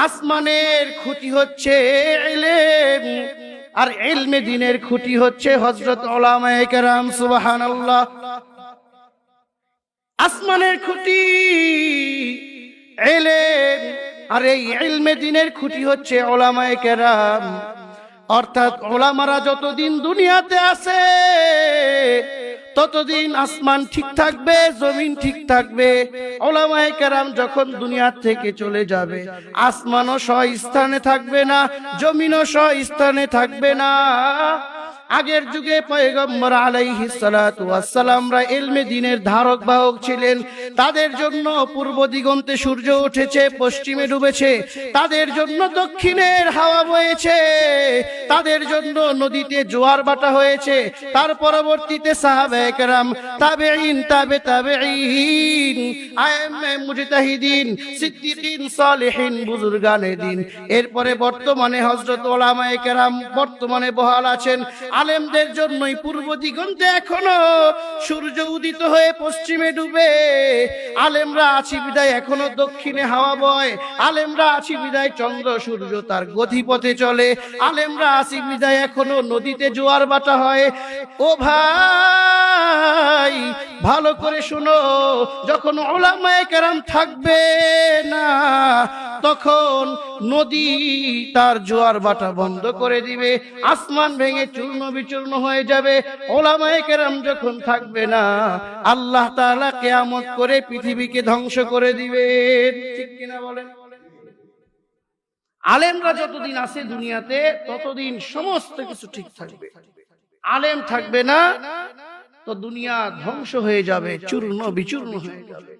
আসমানের খুঁটি হচ্ছে ইলম, আর ইলমে দ্বীনের খুঁটি হচ্ছে হযরত উলামায়ে কেরাম। সুবহানাল্লাহ। আসমানের খুঁটি ইলম, আর এই ইলমে দ্বীনের খুঁটি হচ্ছে উলামায়ে কেরাম। অর্থাৎ উলামারা যতদিন দুনিয়াতে আছে ততদিন আসমান ঠিক থাকবে, জমিন ঠিক থাকবে। উলামায়ে কেরাম যখন দুনিয়া থেকে চলে যাবে, আসমানও স্থানে থাকবে না, জমিনও স্থানে থাকবে না। আগের যুগে পয়গম্বর আলাইহিস সালাতু ওয়াস সালামরা ইলমে দ্বীনের ধারক বাহক ছিলেন। তাদের জন্য পূর্ব দিগন্তে সূর্য উঠেছে, পশ্চিমে ডুবেছে, তাদের জন্য দক্ষিণের হাওয়া বয়েছে, তাদের জন্য নদীতে জোয়ার ভাটা হয়েছে। তার পরবর্তীতে সাহাবায়ে কেরাম, তাবেঈন, তাবে তাবেঈন, আইম্মে মুজতাহিদিন, সিদ্দিকিন, সালেহিন, বুজুর্গানে দ্বীন। এরপরে বর্তমানে হযরত উলামায়ে কেরাম বর্তমানে বহাল আছেন। আলেমদের জন্যই পূর্ব দিগন্তে এখনো সূর্য উদিত হয়ে পশ্চিমে ডুবে। আলেমরা আছি বিদায় এখনো দক্ষিণে হাওয়া বয়। আলেমরা আছি বিদায় চন্দ্র সূর্য তার গতিপথে চলে। আলেমরা আছি বিদায় এখনো নদীতে জোয়ার ভাটা হয়। ও ভাই, ভালো করে শুনো, যখন উলামায়ে কেরাম থাকবে না তখন নদী তার জোয়ার ভাটা বন্ধ করে দিবে, আসমান ভেঙে চূর্ণ বিচূর্ণ হয়ে যাবে। উলামায়ে কেরাম যখন থাকবে না, আল্লাহ তাআলা কিয়ামত করে পৃথিবীকে ধ্বংস করে দিবেন। ঠিক কিনা বলেন? আলেমরা যতদিন আছে দুনিয়াতে ততদিন সমস্ত কিছু ঠিক থাকবে। আলেম থাকবে না তো দুনিয়া ধ্বংস হয়ে যাবে, চূর্ণ বিচূর্ণ হয়ে যাবে।